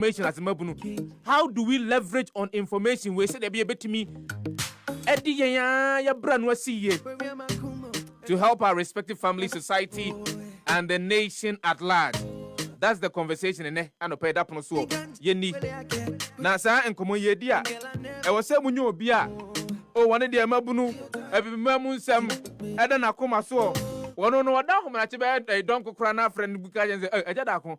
information as mabunu. How do we leverage on information? We say there be a bit to me. Eddie ya brand was see to help our respective family, society, and the nation at large. That's the conversation in there. And pay that so yeni. Nasa and komo yedia. I was saying munyo bia. Oh, one of the mabunu. Every mamun sam. Eden akoma so. One no wada home na chebe don't cry na friend buka and say ejada ko.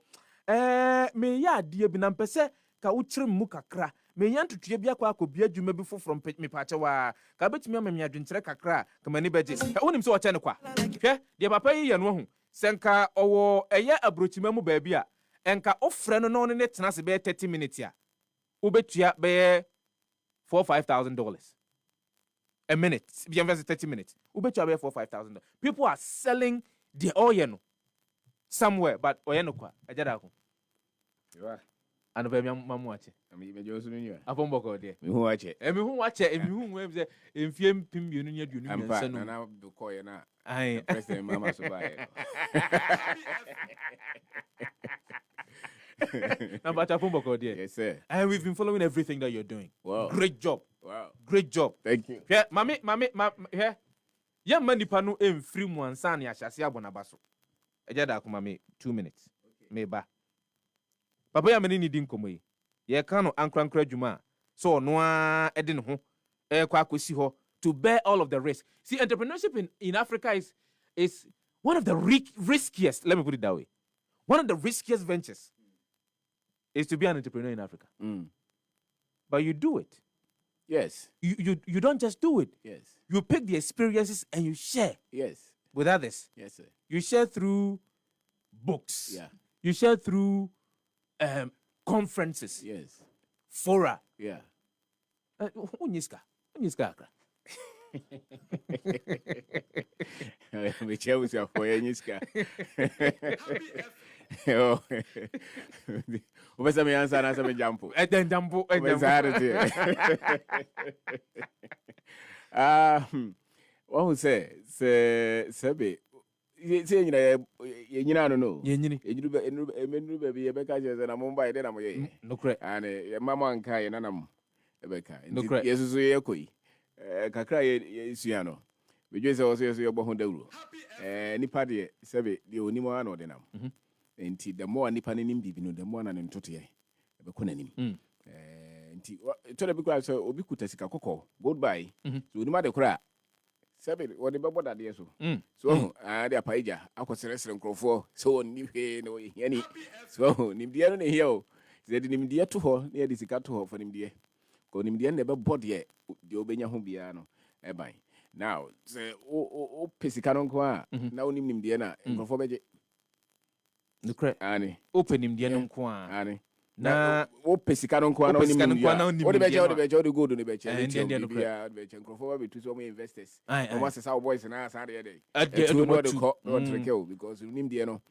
Me ya die bi na mpese ka uchire mu kakra. Me yan tutuye bia kwa akobia dwuma bi from me pache wa. Ka betimi amamia dwenkyere kakra ka mani beje. Wonim so wache ne kwa. Hwe de papa yi ye no hu. Senka owo eye abrochima mu baabi a enka ofre no ne tena se be 30 minutes a ubetua be $4,000-5,000 a minute. Be invest 30 minutes. Ubetua be $4,000-5,000. People are selling the oil somewhere, but oil no kwa ajada ko. Yeah. And be mamu ache. Ami be josu nyu. Afombo ko de. Me hu ache. Me hu ache, me hu we say emfie mpim nya duonu nyansa no. Na do ko ye na. Ai. President mama so bae. Number Afombo ko de. Yes sir. And we've been following everything that you're doing. Wow. Great job. Wow. Great job. Thank you. Yeah, mami, here. Ya mani panu free mu ansa na yahase abonaba so. Eja da ko mami 2 minutes. Okay. Me ba. Papa ya mani ni din komo yi. Ye ka no ankrankra dwuma. So no a ede ne ho kwa akosi ho to bear all of the risk. See, entrepreneurship in Africa is one of the riskiest, let me put it that way. One of the riskiest ventures is to be an entrepreneur in Africa. Mm. But you do it. Yes. You don't just do it. Yes. You pick the experiences and you share. Yes. With others. Yes, sir. You share through books. Yeah. You share through conferences. Yes. Fora. Yeah. Unyiska. Akra. Me chewusi afoye nyiska. Ubesa me answer na me jampo. Jampo. What who say sebe say nyina no enuru be be be ka je na Mumbai de na mo ye no kre and mama anka ye nanam ebeka nti yesusu ye koyi kakra ye sua no beje se oso ye bo ho dawuro nipa de sebe de onimo ana ode nam nti the more nipa ne nim bibi no the more na ne ntoto ye ebeko nanim nti to de bi kra so obi kuta sika kokko goodbye so onima de kra sebe wode bebo dade so so de apaija akosere nkrofo so ni hwe no yani so nimdie no ne hie o zedi nimdie to ho ne de sika to ho for nimdie ko nimdie ne be bode de obenya ho bia no eban now se o pesika no nko a na onim nimdie na nkrofo beje nukre ani open nimdie no nko a ani na o pesika no nko a na onim nimdie o de beje o de gold no beje bia beje nkrofo ba betu so mo investors o mo say our boys na sa de dey do no de ko no treke because nimdie no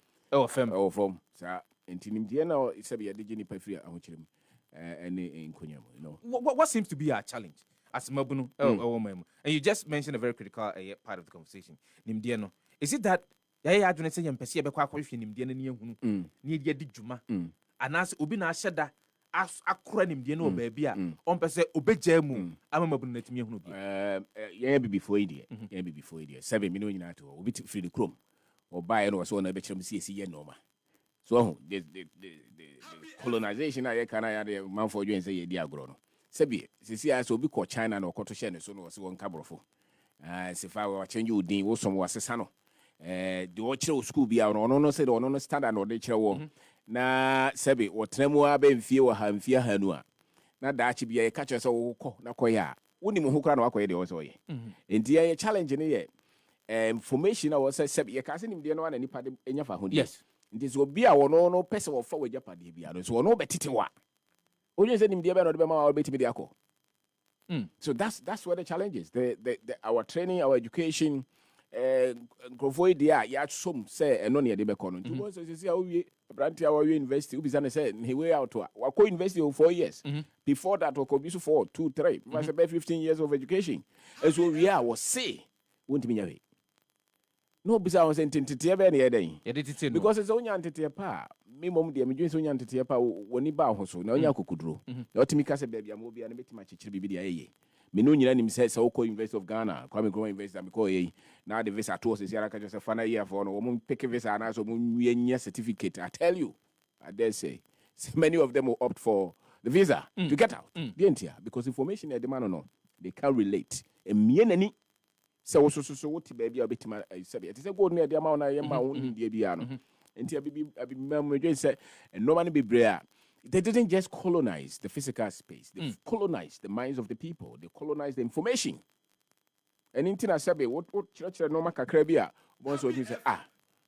from sa enti nimdie na isabe ya de gini pa free ahokyerem any nkonya you know what seems to be our challenge as mabunu and you just mentioned a very critical part of the conversation nimdie no is it that ya adwene say yempese ye bekwa akwhwe nimdie no ne ehunu ne ye di dwuma anas obi na ahyeda akora nimdie no baabi a ompese obegya mu ama mabunu na timi ehunu bi ye be before idea ye be before idea 7 million nyina to obi free the chrome or buy no so na be kyerem see ye normal so the colonization I can I the man for you and say ye di agro no sebi sisi as obi ko China na okoto share ne so no se won kabrofo se fa wa change udin wo som wasesa no the ochre school bia no say no standard no de kire wo na sebi wo tremu aba mfie wo ha mfie hanu a na daachi bia ye ka kire so wo kɔ na kɔ ya woni mu ho kra na wakɔ ye de wo so ye enti ye challenge ne ye information a wo say sebi ye ka se nim de no na nipa de enya fa ho de yes nti so bi a wono no pese wo fa wo japade bia no so wono betete wa onye se nim de be no de be ma wo betimi de akɔ so that's what the challenge is the our training our education growth idea ya som say eno ne de be kɔ no nti wo say say awie branti our university ubisa ne say he way out wa ko university for 4 years before that we could be for 2 3 must be 15 years of education as we are was say won't me nyawe no bisa on sent tete be na yeden ye tete no because it's onya tete pa me mom de me dwen so onya tete pa woni ba ho so na onya kokuduro na otimi ka se bia mo bia na betima chichiri bibi dia yeye me no nyina nim se Oko University of Ghana Kwame Nkrumah University me ko yeye na the visa to se sia ka just fa na year for no mo pick visa na so mo nya certificate. I tell you, I dare say many of them will opt for the visa to get out because information they demand no they can't relate emienani se wo so wo ti ba bia obetima sabe it say gold na dia ma na ye ma wo ni dia bia no enti abi memedwe say no man be brea. They didn't just colonize the physical space, they colonized the minds of the people, they colonized the information. And in Tina Sabe, what church no makakra bia once you say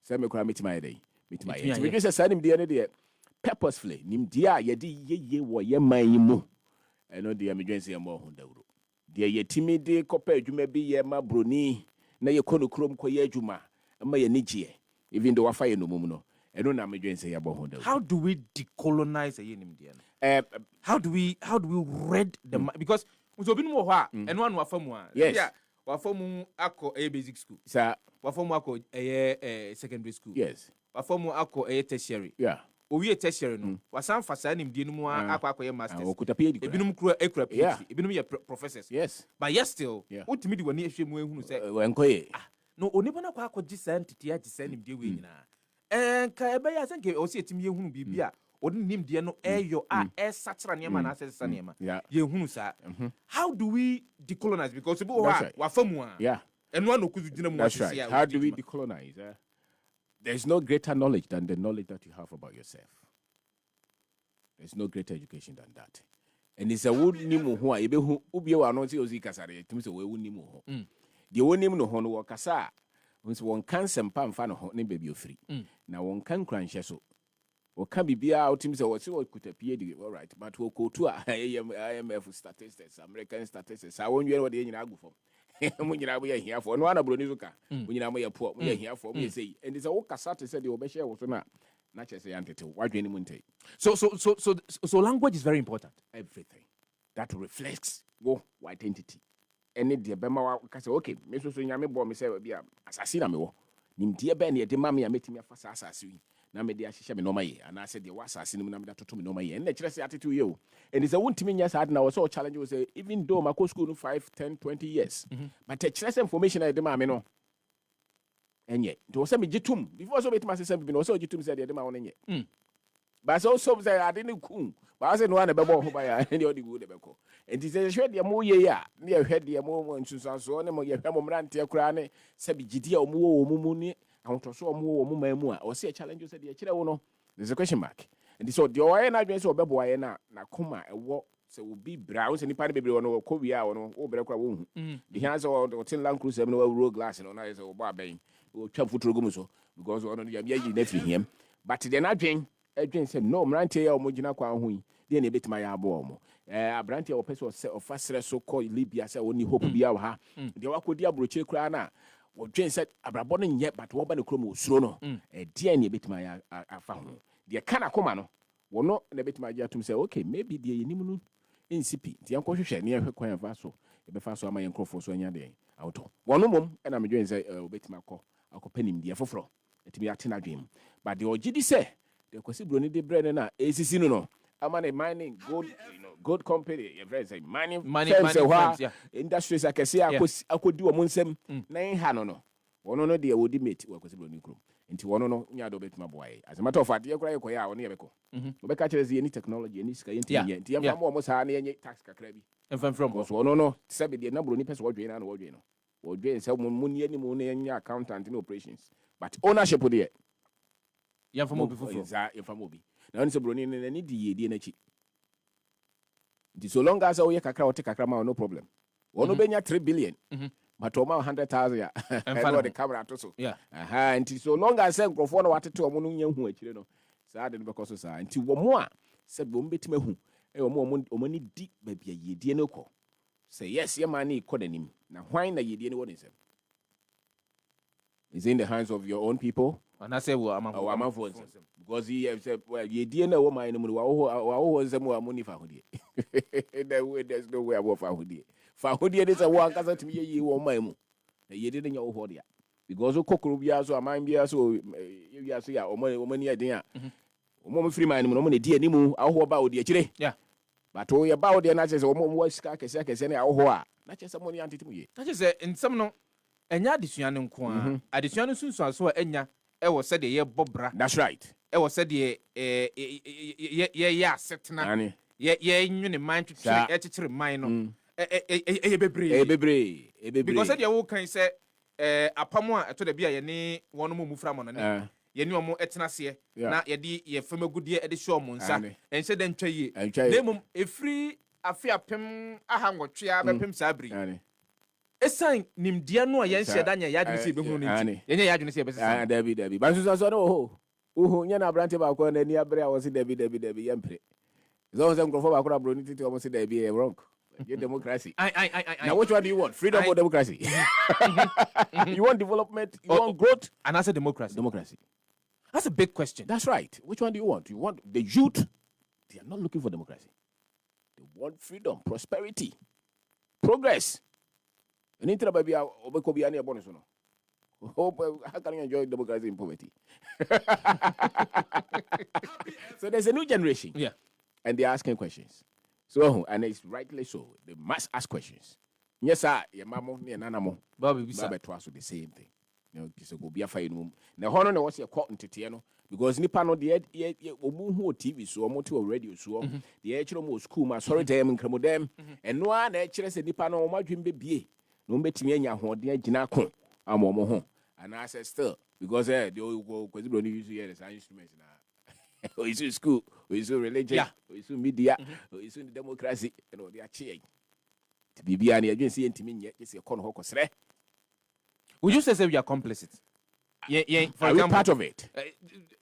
say me kra meet my day meet my day we just say him there purposefully nim dia ye di ye wo ye man mu eno dia me dwen say mo ho dawro dia ye timi de kopa adwuma bi ye ma broni na ye kono krom koye adwuma ma ye nigye even though wafa ye no mum no eno na me dwen say ye bo ho dawro. How do we decolonize a nim dia how do we read the because so bi no ho a eno anu afa mu a yeah wafamu ako basic school sir wafamu ako secondary school yes wafamu ako tertiary yeah owie tertiary no wasan fa saa nimdie no mu akwa masters ebinum kura PhD ebinum ye professors yes but yes still ultimately di wani ehwe mu ehunu se wenkoye no onipa na kwa akọ gisa ntete agi saa nimdie we nyina ka ebe ya sanke o se etimi ehunu bibia odi nimdie no eyo satra niema na asesa niema ye hunu saa how do we decolonize because people wafamu eno no kuzu gina mu asisi ya how do we decolonize there's no greater knowledge than the knowledge that you have about yourself. There's no greater education than that. And it's a wood nimu ho a ebehu ubie wa no se ozi kasare tumi se we nimu ho de wo nim no ho no wo kasa nso won kan sempa mfa no ho ne baby ofiri na won kan kranhye so wo ka bibia otimi se wo se wo kutapie di all right but wo kotu a IMF statistics American statistics a won yere wo de nyina agufom mo nyina bo ye hiafo no ana broni zuka mo nyina mo ye po mo ye hiafo mo ye sei and is a wo kasa te se de wo be share wo so na chese yantete wadwene mu ntai so language is very important. Everything that reflects your identity any de bema wa ka say okay me so nyame bo me say bia asase na me wo nimdie be na de ma me ametimi afasa asase wi na me de ahihye me no maye ana say de wasase nim na me da toto me no maye and na kire say atete ye o and is a wontimi nya sad na wo so challenge wo say even though my school no 5 10 20 years but the kire say information na de ma me no enye do say me gitum before so betima say be no so gitum say de ma won enye but so say I didn't kun but I say no na be bo ho ba ya and the good be ko and is say de mo ye ya na ye hwe de mo nsunsanso ne mo ye hwe mo mrante kura ne say bi gidi a mo wo mu ni ahontoso o mo wo mo mamu a o say challenge say de kire wo no there's a question mark and so the why na dwen say obebo why na koma ewo say obi bra wo say ni pa ne bebre wo ko wi a wo no wo bre kura wo hu the hands o tin Land Cruiser no wo glass no na say obo aben o twa futuro gumu so because one ya na fi him but the na dwen edwen say no mrante ya o mo gina kwa ho yi de na ebetima ya abo o mo abrante o pese o fasre so ko Libya say oni hope bia wa ha de wakodi abroche kura na wo dwen say abrabo no nye but wo ba ne kromo osuro no de na ebetima ya afa ho de kana koma no wo no na ebetima ya tum say okay maybe de yenim no NCP de yanko hwehwe ne hwe kwan fa so e be fa so ama yenkrofo so anya de auto wo no mom na me dwen say obetima akopanim de foforo etimi atena dwen but de ogidi say the kwesi broni de brand na ACC no amane mining gold gold company your friends say mining firms industries akese akodi wo nsem na ha no wono no de wodi mate wa kwesi broni krom nti wono no nya do betima boy as a matter of fact ye kura ye koya wono ye beko obeka kire ze any technology any sika yenti ye nti yamfa mo sa na ye tax kakra bi enfam from so wono no sabe de na broni person wodwe na wodwe no wodwe say mun ye ni mu na nya accountant in operations but ownership de yan famo bi foforo yan famo bi na onse broni ne ni di yedie na chi di so long as we kakra wote kakra ma no problem wono benya 3 billion but o ma 100,000 ya and the camera to so nti so long as grofo no watete o mo no nya hu akire no saa de no be koso saa nti wo mo a se bo mbetima hu o mo ni di ba bia yedie no ko say yes ye man ni ko danim na hwan na yedie no woni nsem is in the hands of your own people. And I say, well, I'm because he said, well, you didn't know my name. Was them who are money for Hoodie. There's no way I will for Hoodie. For Hoodie is a work as to me, you want my moon. You didn't know Hodia. because o kokoro bia so aman bia so you so ya omo ni eden a omo free man no na di animu aho ba odi akire yeah but o ye ba odi na chese omo wa sika kese na aho a na chese mo ni antetimu ye na chese nsem no enya adesua ne nko a adesua no sunsu aso a enya e wo se de ye bobra that's right e wo se de ye asetna ye nwene man twetwe e kyekere man no e bebre because de wo kan se apamo a eto de bia ye ne wono mu mufra mo no ne ye ne omo etena se na ye de ye famagude e de show mo nsa ense de ntwa ye nemum efri afi apem aha nwotwea bepem sabri esan nimdia no a yen hyeda nya yadwene se be hunu ne yen yadwene se be sesa dabi bansu so no ho nya na brante ba ko na ni abre a wo se dabi yempre so se nkrofo ba ko abro ni titi o mo se dabi wrong your democracy. Now, which one do you want? Freedom or democracy? You want development? You want growth? And that's a democracy. Democracy. That's a big question. That's right. Which one do you want? You want the youth? They are not looking for democracy. They want freedom, prosperity, progress. And in Trababi, how can you enjoy democracy in poverty? So there's a new generation. Yeah. And they're asking questions. So, and it's rightly so. They must ask questions. Yes, sir. Your mama, your nana, Bobby, we said twice the same thing. You know, so go be a fine room. Now, honor was your cotton titiano because Nippano the TV so motor radio so the actual school, my sorry, them and cremodem, and no one actually said Nippano, my dream baby. No betimia, what dear Jinako, I'm home. And I said, still, because they will go because you use the instruments now. We see school, we see religion, we see media, we see democracy, and all they are cheering. To be behind the agency and to me, yes, you're calling Hokosre. Would you say we are complicit? Yeah, for example, part of it.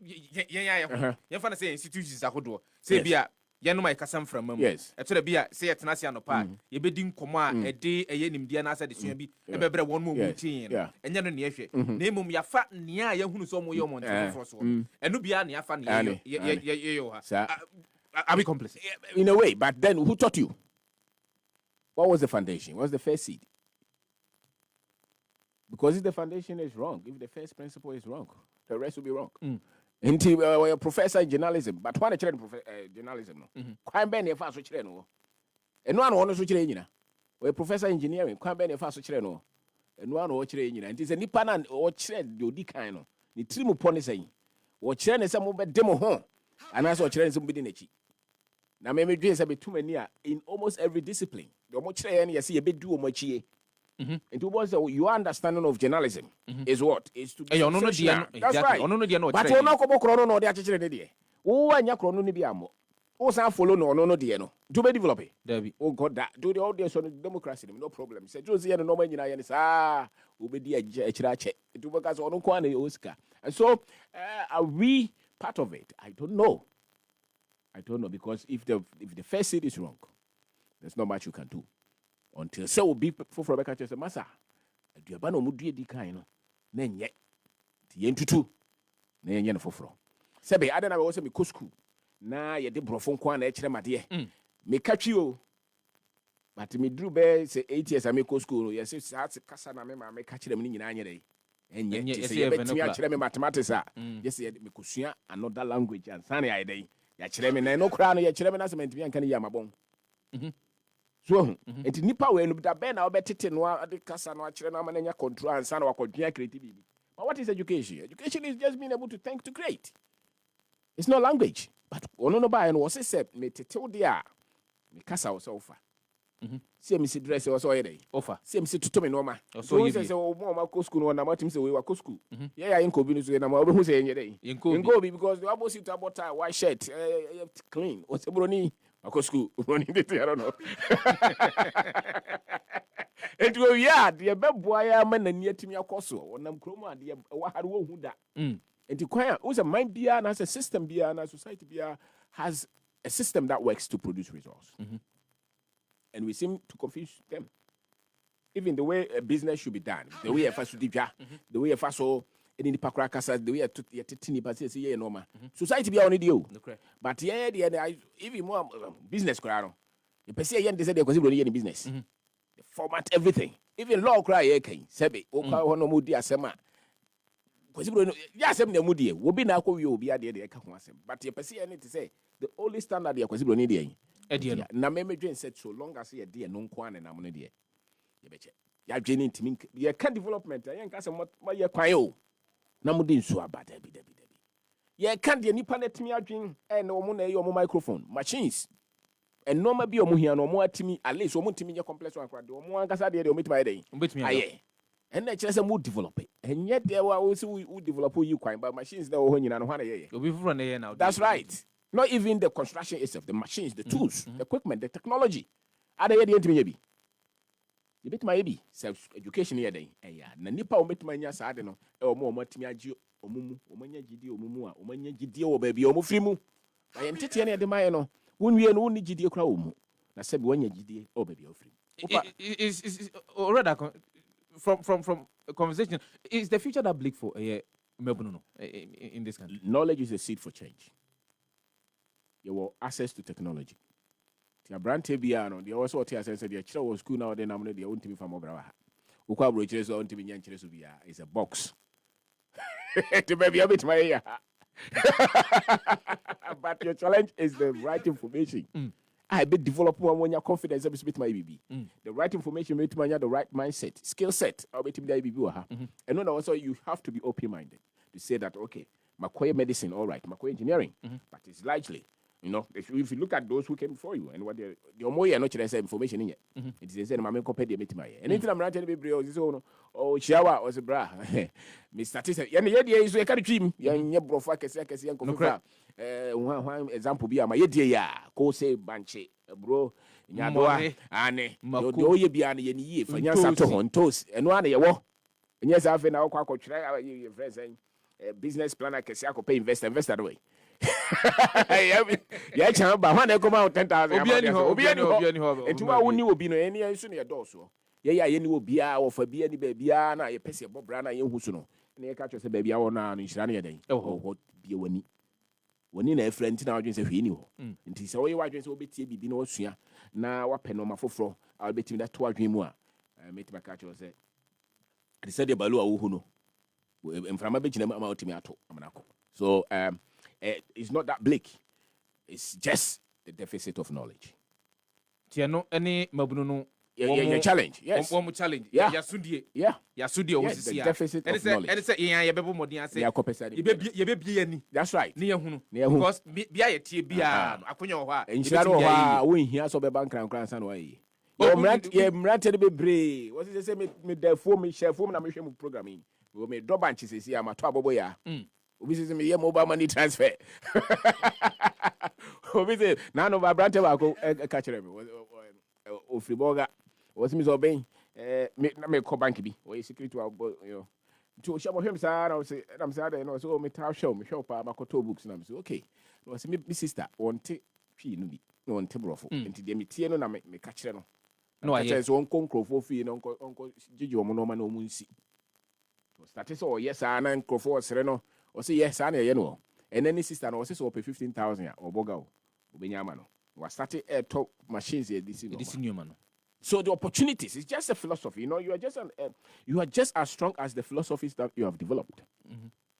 Yeah. You find say institutions are good. Say be ya no my kasam from mum. Yes. E to the be say etenase no pa. Ye be di nkomo a e de eye nimdia na asa de sua bi e be bre won mo mutin no. Enya no ne ehwe. Na emum ya fa nea ya hunu so mo ye mo ntan for so. Enu bia na ya fa ne ye ha. Are we complicit? In a way, but then who taught you? What was the foundation? What was the first seed? Because if the foundation is wrong, if the first principle is wrong, the rest will be wrong. Until a professor in journalism, but one children journalism, quite many of us which no, and one honors which we're professor engineering, quite many of us which no, and one watch and it is a nippon or ched do di kind of the trim upon saying, or chen is some over demo home, and I saw children some within a cheek. Now, maybe dreams have been too many in almost every discipline. The much you see a bit do much here. And to was your understanding of journalism is what is to be. That's right. But you're not going to chrono no the actually. Oh, and your chrono ni biamo. Oh, some follow no dieno. Do be develop it. Oh God, that do the audience on democracy. No problem. Say Josie and no man in Ian will be the chirache. It will because on Kwane Oscar. And so are we part of it? I don't know. Because if the first seed is wrong, there's not much you can do. Until so will be for Rebecca Chester Massa. Do you have no moody decline? Then yet, the end to two. Then yen for fro. Sebe, I don't know also be Cusco. Na ye de brofon kwan e kire made. Me catch you. But me drew bear say 8 years I make Cusco. Yes, it's kasa na me catch them in nyina nyere. And yet, you bet me actually mathematics. Yes, me kusua another language and sunny idea. Ya kire me na no kra no ya kire me na cement me anka ne yamabon. So, and nipa we no da ben na obetete no ade kasa no akire no amanya control and san wakodua creativity. But what is education? Education is just being able to think to create. It's not language. But ono no ba no was say me tetew dia me kasa was offer. See me see dress was all day. Offer. See me see to me no ma. So you say o mo ma ko school no na ma tim say we wa ko school. Yeah inko bi no so na ma obi hu say enye dey. Inko bi because the opposite about white shirt clean. O se broni Ako school running it, I don't know. It will the beboya man and yet me a coso, or nam chroma, the Waharo Huda. And the choir was a mind beer and has a system beer and a society beer has a system that works to produce results. And we seem to confuse them. Even the way a business should be done, the way a fast the way a fast so. In the Pacracas, the way I titini, but say, yeah, normal. Society be on you. But yeah, even more business crowd. You per se, they said they consider any business. They format everything. Even law cry, Sebe, Oka, no Mudia Sema, kwasibro ya asem na mudie obi na akọ wi obi ade de ka ho asem but ye pese any to say the only standard ye kwasibro ni de yen na me dwen said so long as ye de no nko an na mo ne de ye beche ya dwen ntimi ye ka development ye nka se ma ye kwan o na mo de nsu abada bi ye ka de nipa na timi adwen na omo na ye omo microphone machines and no bi omo hia no omo atimi at least omo ntimi ye complex one kwade omo ankasa de omo timi de aye and na chere say mo develop and yet there we develop you kwan but machines na wo nyina no hwana ye obi fufuro na ye now. That's right. Not even the construction itself, the machines, the tools, the equipment, the technology. Ada ye de ntimi ye bi ye betima ye bi self education ye den na nipa o betima nya sa ade no omo atimi agi omumu omanya gidi omumu a omanya gidi wo ba bi omo firi mu ba ye ntete ne de maye no wonwie no wonni gidi kura omu na sebi wanya gidi o ba bi ofiri is already from a conversation is the future that bleak for Melbourne in this country. Knowledge is a seed for change. You will access to technology. Tia brante bia no de also tia sense de kire wo school now de na mo de ontimi fa mo bra ha ukwa bro kire so ontimi nya kire so bia is a box to baby bit my ear. But your challenge is the right information. I be develop one when your confidence a bit my BB. The right information make me the right mindset, skill set. I'll be BB. And then also you have to be open minded to say that okay, Makoye medicine, all right, Makoye engineering, but it's largely, if you look at those who came before you and what the Omoye not say information in it. It is said, Mamma compared the my. And anything I'm writing to be oh, shower or a bra. Mr. Tissa, Yanny is a carry dream, young Brofa, one example be a my idea, co say Banche, bro, Yadoa, Anne, Makoye be an ye for Yansato on toast, and one a war. And yes, I've been our quack try your friends saying. Business planner can say I could pay invest that way. Yeah, champ, but when I come out 10,000, and to our new will be no any soon your door so. Yeah, any will be our for be any baby, and I pay a Bob Brana, you who soon. And I catch us a baby hour now in Shania day. Oh, what be when in a friend now just if you knew. And tis all your agents will be TB no sooner. Now, what pen on my fro, I'll bet him that 2 dream more. I made my catcher say. I said the Balua who know. So it's not that bleak. It's just the deficit of knowledge. Tiano any Mabuno challenge. Yes. One challenge. Yeah. Yasudie. Yeah. Yasudie was the deficit of knowledge. And it's a yeah, bebo modi say. You be any. That's right. Near hunu. Because bia ye tie bia akonya ho a. Enshiro ho a wo hia so be bank kran way. Ye mrante be bre. What is say me defo me share fo na me hwe mu programming. We may drop banches is here, my trouble ya. We see me mobile money transfer. We say none of our branch will catch them. O Friboga was Miss Obey. Me call bank be or security to show him, sir. I say, I'm sad, and also me tell show me shop my koto books. And I'm so okay. No, see me sister on tea, no on table into the Mitiano, and me catch them. No, I just won't conquer for fee and Uncle Gigi or Monoma no Munsi. That is all, yes, I and Crawford Sereno, or say yes, I know. And then sister was so pay 15,000 or Bogao, Benyamano. Was started top machines here this new man. So the opportunities is just a philosophy. You are just as strong as the philosophies that you have developed.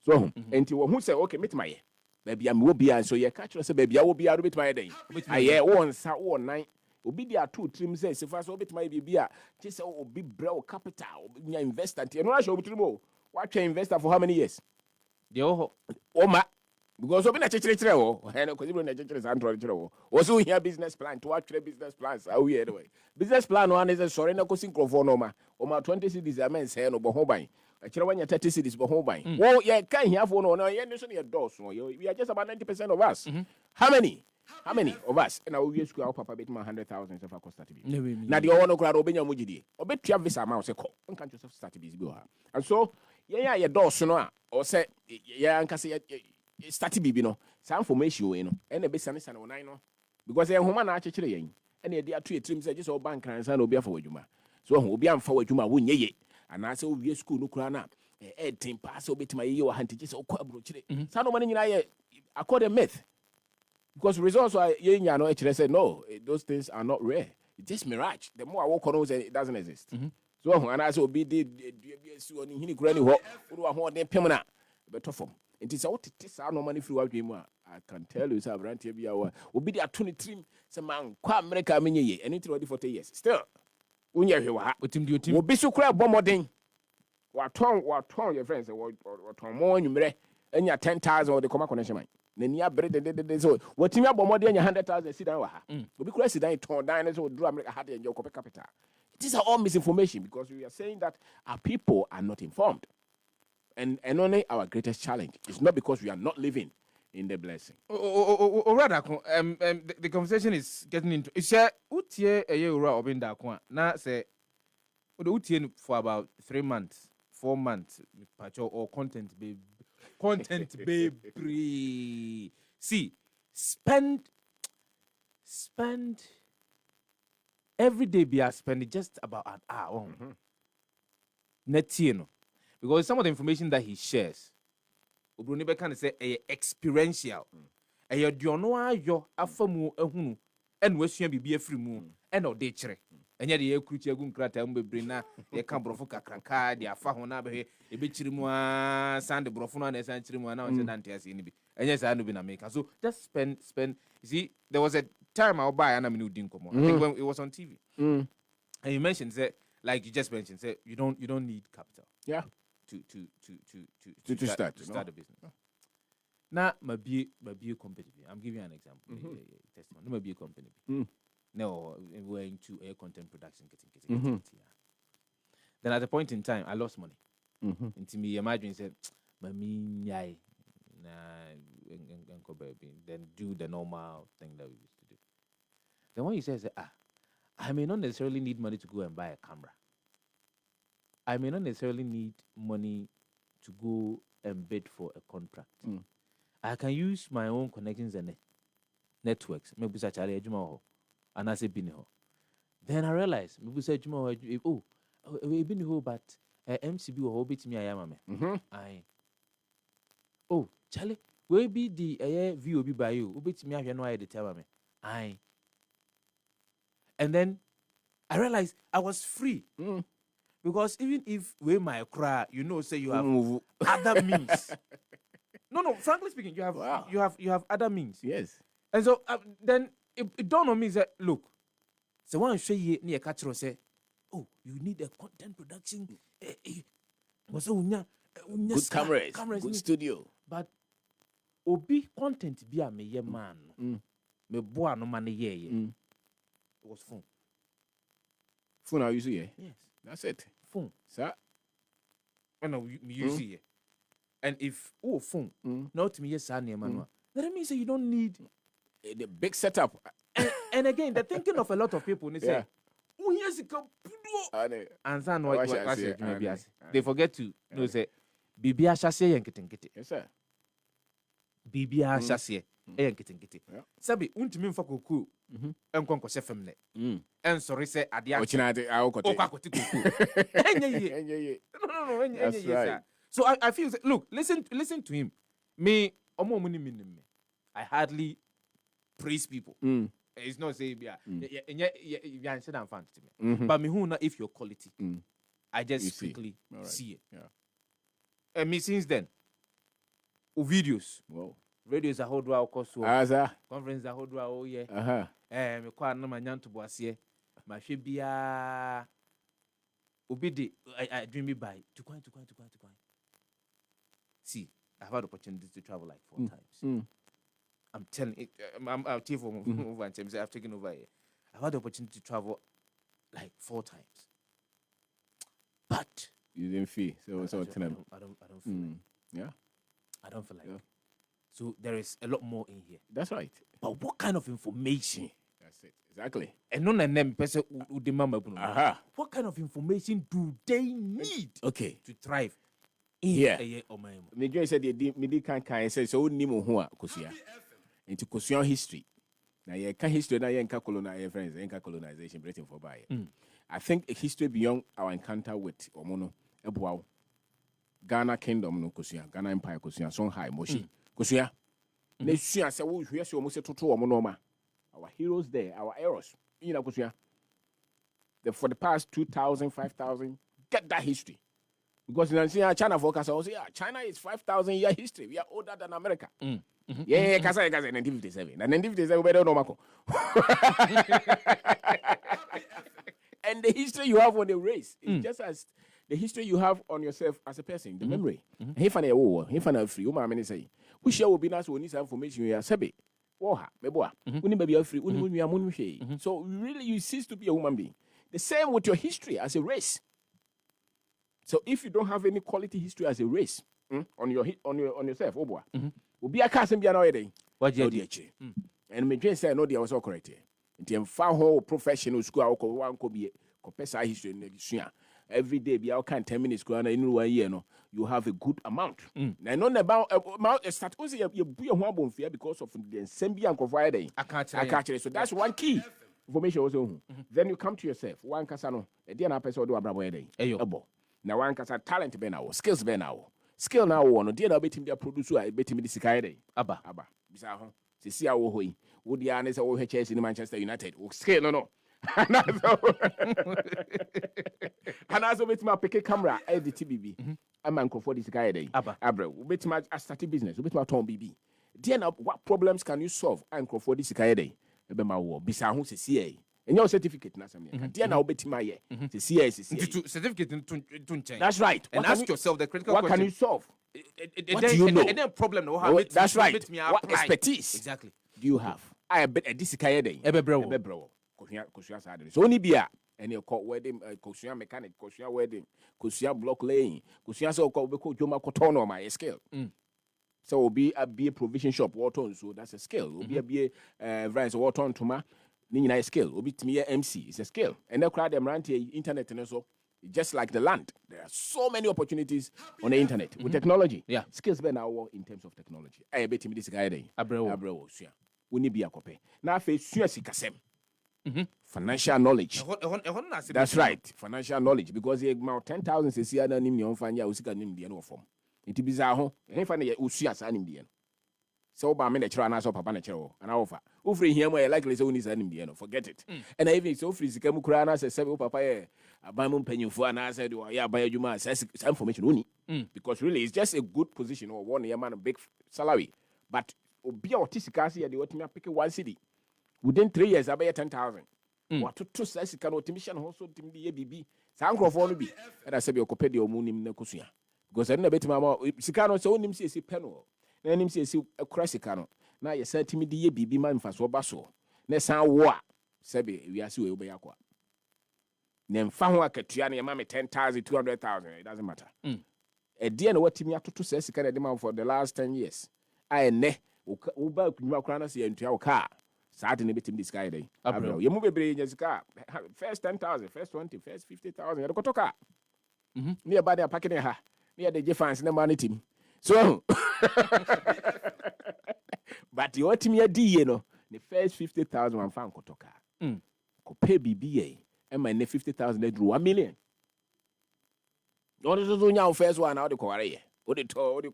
So and you who say, okay, meet my baby, I will be so you catch us, baby, I will be out of my day. I hear one night. Obi there 2 trims say first obit my be just say obi bro capital investor and no show trimo what investor for how many years the oh ma because obi na chechire o he no ko na chechire santro chire o so here business plan to actually business plans how we anyway business plan one is sorry na ko synchrofo no ma 20 cities amen say no bo ho ban chire wanya 30 cities bo ho ban wo ye kan here for no ye no so ne door so we are just about 90% of us. How many of us? And I will use our papa bet 100,000 of our cost to be. Now the one crowd obey mujidi. Obey visa amount say call. One can't just start to be. And so, yeah, door so or say, yeah, and can say start to be no. Some information, and the business and one because they are human actually. And they are 2 trims just all bank and son will be for Juma. So will be on forward Juma win ye. And I say, we school no crana. Team pass over to my year or hunted just all quabroach. Some money in I according myth. Because results are said no, those things are not rare. It's just mirage. The more I walk on those, it doesn't exist. So and I so be did so on hini granny what permanent better form. It is out it is our no money through our I can tell you, sir, Branty be our will be the 20 trim, some man, quite America, many, and it's ready for 10 years. Still, when you're What team do you team? will be so crab bombarding. What torn your friends, or more you may, and your 10,000 or the command connection. Then you are bread, so what team about more than 100,000 sit down. Will be crazy, then torn diners or do America had in your copy capital. These are all misinformation because we are saying that our people are not informed. And only our greatest challenge is not because we are not living in the blessing. Rather, the conversation is getting into. It's a utie a year or obinda kwa. Na say, utie for about 3 months, 4 months, or content babe. See, spend every day. Be a spending just about an hour. Netino. Because some of the information that he shares, Obronibe can say experiential. You don't know your afamu ehunu and wesua bibia free mu and o de kire. Enya de ekruchi agun krata mbebre na ye kan brofo kakranka de afa ho na be e be kire mu sand brofo na na san kire mu na on say dante ase ni bi. Enya sa no bi na make. So just spend. You see, there was a time I'll buy and I'm in Udinkomo. I think when it was on TV. And you mentioned that, like you just mentioned, say you don't need capital. Yeah. To start a business. Now, maybe a company. I'm giving you an example. Testimony. Maybe a company. No, we're into air content production. Then at a point in time, I lost money. Into me, imagine said, "Mami, yai, then do the normal thing that we used to do." Then when he says, I may not necessarily need money to go and buy a camera. I may not necessarily need money to go and bid for a contract. I can use my own connections and networks. Maybe such a Juma and I say Biniho. Then I realized maybe say Juma we Biniho, but MCB will bit me. I am Charlie, we be the VOB by you. Who bit me? I know I the tell me. And then I realized I was free. Because even if we might cry, say you have other means. No, frankly speaking, you have other means. Yes. And so then it dawned on me that look, so one show you near catch say, oh, you need a content production. Good cameras, good studio. But obi content be a me man. Me boy no money it was phone. Phone are you see? Yes. That's it. Phone. Sir? No, you see it. And if phone, not me, yes, son, Emmanuel. That means you don't need the big setup. And again, the thinking of a lot of people, they say, oh, yes, it can and son, they forget to say, Bibia Chassis and Kitty. Yes, sir. Bibia Chassis and Kitty. Sabi, untimin for cuckoo, and conquer feminine. And sorry, say, at the No. So I feel, look, listen to him. Me, I hardly praise people. It's not say, yeah, said I'm fan to me. But me who know if your quality, I just quickly see it. Yeah. And me since then, videos. Whoa. Radios are hold wow course. Conference are hold wow, yeah. Me kwa no manyan to boasie. Ma hwe bia obidi I dream me by to kwan. See, I've had opportunity to travel like 4 times. I'm telling it, I'll take over and say I've taken over here. I've had the opportunity to travel like 4 times. But you didn't feel so I don't feel like. Yeah. I don't feel like. So there is a lot more in here. That's right. But what kind of information? That's it. Exactly. And none of them person who demand. What kind of information do they need? Okay. To thrive. Yeah. Me said me can say so ni mo ho a kosua. Into kosua history. Now you can history na you can colonize friends, you colonization Britain for by. I think a history beyond our encounter with Omono Ebuao. Ghana Kingdom no kosua, Ghana Empire kosua, Songhai Moshi. Kosua. Nesua say wo hwe so mo se toto Omono ma. Our heroes there, our heroes. You know kosua. For the past 2,000, 5,000, get that history. Because in China focus also, China is 5,000 year history. We are older than America. Yeah, kasa 1957. And 1957 we don't know Mako. And the history you have on the race is just as the history you have on yourself as a person, the memory. He free. Say, who share will be nice when this information you are sabi. So really you cease to be a human being. The same with your history as a race. So if you don't have any quality history as a race on yourself, will be a cousin be another. What you and me just say no, they was all correct here. In whole professional school, one could be a history in the every day be all kind 10 minutes going in 1 year. No, you have a good amount. I know about start also you be a one fear because of the Symbian provider. I catch it. So that's one key information also. Then you come to yourself. One casano, a dear person do a bravo day. Now one casa talent be now, skills be now. Skill now one, dear betting their producer, I bet him this Sky. Abba. Bisaho. See how we would the honest or HS in Manchester United. Scale no. And also with my picket camera, the TBB. I'm uncle for this guy day. Abra, with my started business, with my Tom BB. Dear, what problems can you solve? Uncle for this guy day. Bema war, Bisaho CA. And your certificate, Nasam. Dear, now bet my CA certificate to that's right. And ask yourself the critical question. What can you solve? What do you know? And then problem no that's right. What expertise exactly do you have? I bet a this guy day. Ebebro. So only be and you call wedding, Kosia mechanic, Kosia wedding, Kosia block laying, Kosia so called Joma Cotono my scale. So will be a provision shop water, so that's a scale. Will be a rise water on to my Nina scale, will be to me a MC, it's a scale. And they'll crowd them around the internet and also just like the land. There are so many opportunities on the internet with technology. Yeah. Skills be now in terms of technology. I bet him this guy day. Abrewo, we need be a copy. Now face kasem. Financial knowledge. That's right. Financial knowledge. Because he amount 10,000 says here and him fanya usika nim the no form. It be bizarre. He find ya usia sa nim the. So ba me the chira na so papa na chira and offer. Ufri here more likely so ni sa nim the no. Forget it. And even so free sika mu kura na say sebe papa ye abamu mpanyufo ana say do ya ba adwuma say information only. Because really it's just a good position or one year man a big salary. But obi a otisika say the otimi pick 1 city. Within 3 years, I buy 10,000. What to say? Can automation also team the ABB? Sankrofon be. And I said, you copy the omunim nekosia. Because I never bet my mom. Sicano so him say penal. Then him say a crasicano. Now you said to me the ABB man for so basso. Nessa wa. Sabi, we are so obeakwa. Then found work at Tiani, mammy 10,000, 200,000. It doesn't matter. A dear, what Timmy to say, demand for the last 10 years. I ne. Uba Krana see into our car. Certainly beat him this guy day. You move a brain as car. First 10,000, first 20, first 50,000. You go to car. Nearby they are packing her. Near the Jeffans, no money team. So, but you want me a D, you know, the first 50,000 one found to car. Could pay BBA and my 50,000 they drew 1 million. Don't do now first one out of Korea. What the told you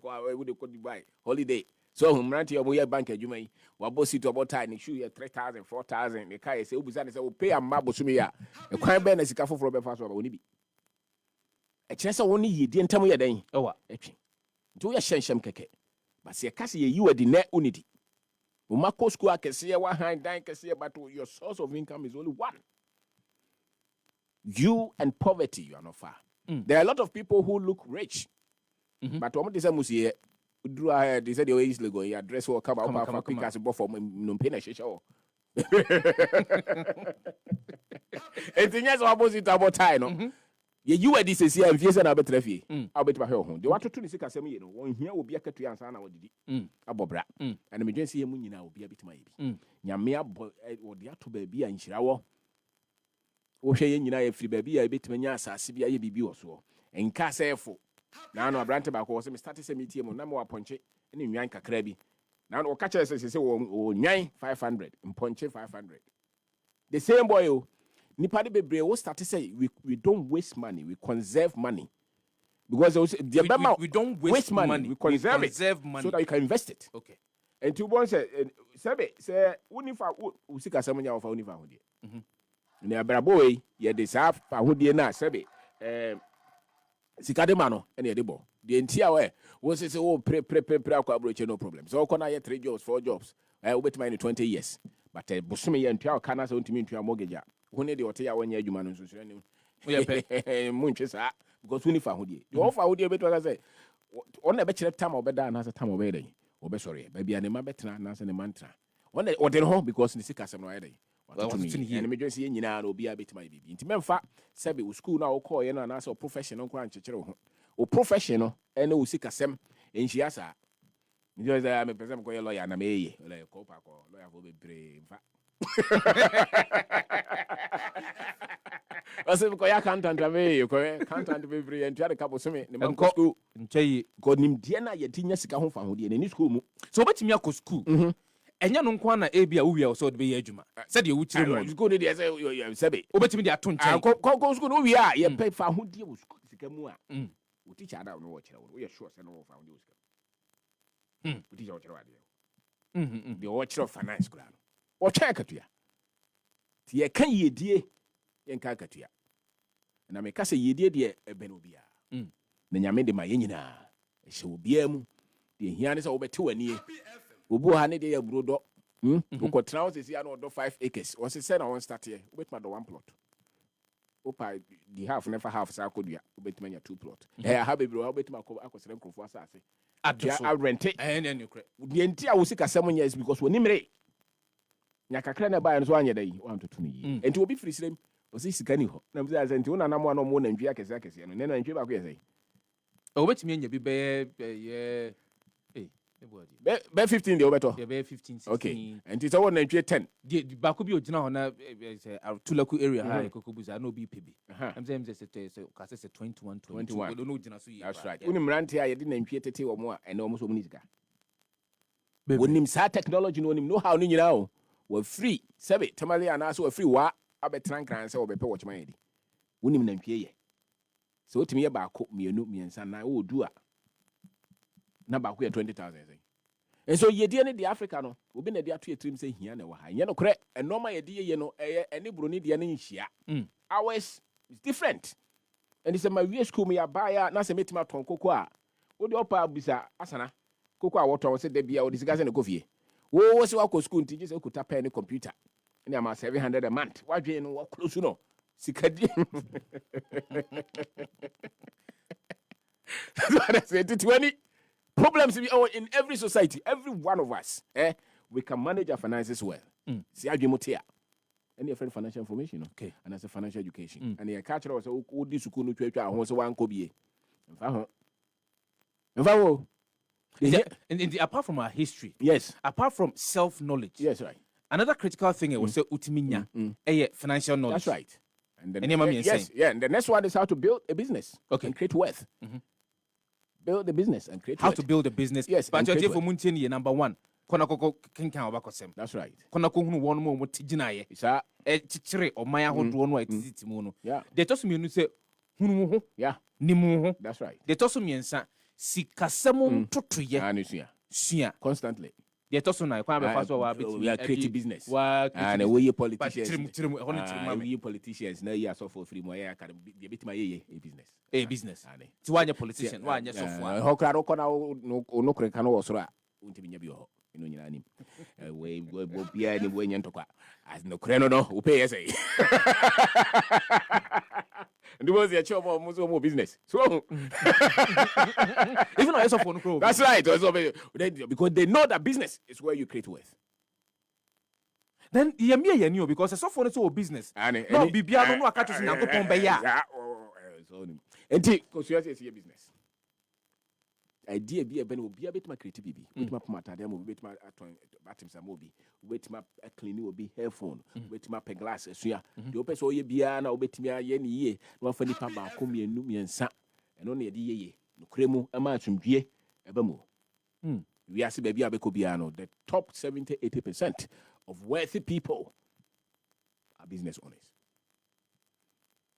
could buy holiday. So Humranti or your bank you may boss it about time and shoot 3,000, 4,000. The car say Ubizan say pay a mabo sumia. A crime ban is a careful for fast or be. A chance only ye didn't tell me a day. Oh, do your shensham keke. But see a cassie you are the net unity. Umako squad can see 100 can see but your source of income is only one. You and poverty, you are not far. There are a lot of people who look rich. But what is a musie? They said the way is go. Your dress will come out quick as a buffer. No pain a show. Anything else opposite about time? You are this year and fears and I'll bet Refi. I'll bet my home. The water to the sick as you know, one here will be a cat to answer our did. A bobra. And emergency moon now will be a bit my Yamia or the to baby and shower. Oshay in free baby, I bet Manyasa, CBI BB or so. And Cassefo. Now no brand tobacco was started some meeting on number ponche and in Yanka Crabby. Now no catchers say 500 and ponche 500. The same boy Nipadi Bebre was started to say we don't waste money, we conserve money. Because we don't waste money, we conserve money so that you can invest it. Okay. And two boys say Unifa Usika Samanya of Unifa. Near Braboy, ye deserve Pahudia Sebe. sika de ma no ene de bo de ntia we wo se wo pre akwa broche no problem so ko na ye 3 jobs 4 jobs wo betima in 20 years but bosome ye ntua ka na so ntimi ntua mortgage a wo ne de ote ya wanya adwuma no nso ne mu ntwe sa because we ni fa hodie de wo fa hodie beto ka say on na be kire time obeda na say time obeda obe sorry ba bia ne ma betena na say ne mantra on ode no because ni sika sem no ayeda and me just ye nyina na obi a betima bibi nti memfa sebe wo school na wo call ye na say professional nko anchekere ho o professional ene wo sika sem enhia sa ni just say me person ko ye lawyer na me ye ko pa ko lawyer for be bre mfa Ose ko ya accountant ame ko accountant be free and try to couple some ne man ko school nchai ko nim die na ye tinya sika ho fa ho die ne ni school mu so obetimi akọ school enya no nko na ebia wo wia so de be ye adwuma se de wo kire mo school ne de say sebe obetimi de ato nchai ko school no wia ye pay fa ho die wo school sika mu a wo teacher da no wo kire wo ye sure say no wo fa ho die wo sika wo teacher wo kire wa de de wo kire finance kura no wo twa katua ti ye kan ye die yenka katua na me kase yedie de ebe no bia na nyame de ma yenyina ehye obia mu de hia ne se wo bete wani obu ha ne de ya brodo ko trawo se sia no do 5 acres wo se say na won start here wo betma do 1 plot opa the half never half sa kodua wo betma nya 2 plot ha be bro wo betma akosere nkrofo asase adoso a rent ene nukre de ntia wo sika sem nya is because woni mre nya kakra na ba no so anya dai wan to tuni enti obi firi sirem osi sika ni ho na mbi azenti una na mo na mo na ndwi akese no ne na ndwi ba ko yesai obetimi anya bi be be 15 de obeto be 15 16 okay enti so na ndwi 10 de ba ko bi ogina ho na Tulaku area ha kokobuza na obi pebi am say ka say 21 22 no ogina so yi that's right uni mrante a ye de na ndwi tete wo mo a ene wo so mo ni sika wonim sa technology no wonim know how ni nyina o wa free sebe tamale ana so wa free wa abetran kran se obepe watchman yedi wonim na ntwie ye so otimi ye baako mienu miensa na wo du a na baako ye 20,000 say and so yedie ne the Africa no obi na de ato etrim se hia na wa ha nye no kre enoma yedie ye no ene broni de ne nhia ours is different and it's my we school me ya baya na se metima ton koko a wo de opa bisa asana koko a woton se de bia wo disika se ne kofie wo se wa ko school nti je se kuta pen ne computer ni ama 700 a month wadwe no wa close no sikadi that's it 20 problems in every society every one of us we can manage our finances well see adwe motia any different financial information okay and as a financial education and your culture was o di school no twetwa ho so wan ko bie mfa ho and apart from our history yes apart from self knowledge yes right another critical thing was say utiminya financial knowledge that's right and then yes and the next one is how to build a business and create wealth build the business and create how to build a business yes but you for muntie number 1 kona koko kenkan obakosem that's right kona ko hunu won mo tigina ye isa chichire oman ahodo no atiti mu no yeah they toss me nu say hunu ho yeah nimu ho that's right they toss me ensa sikasem totoye anusia sua constantly they toss na kwa be faso wa bit we are creative business wa and we politicians we politicians na ya so for free mo ya ka de bit my business ti wanya politician wanya so for ho kra ro kona no kre kan wo soro a untimi nya bi ho ino nyina nim we bia ni we nya ntokwa as no kre no wo pay say and was your job more business so even on yourself on crow that's right because they know that business is where you create wealth then ye knew because a software so business no bibia no aka to nyankopon be ya so enti because you say business idea bi ebe no bia betima create bibi betima pomata dem betima aton batim sam obi betima clean obi hairphone betima pe glass esua de opese oye bia na obetimi aye ne yie na wafa nipa ba ko mienu miensa eno na ye de yeye no kremu ama atumdue ebe mo we ase ba bia beko bia no the top 70-80% of wealthy people are business owners.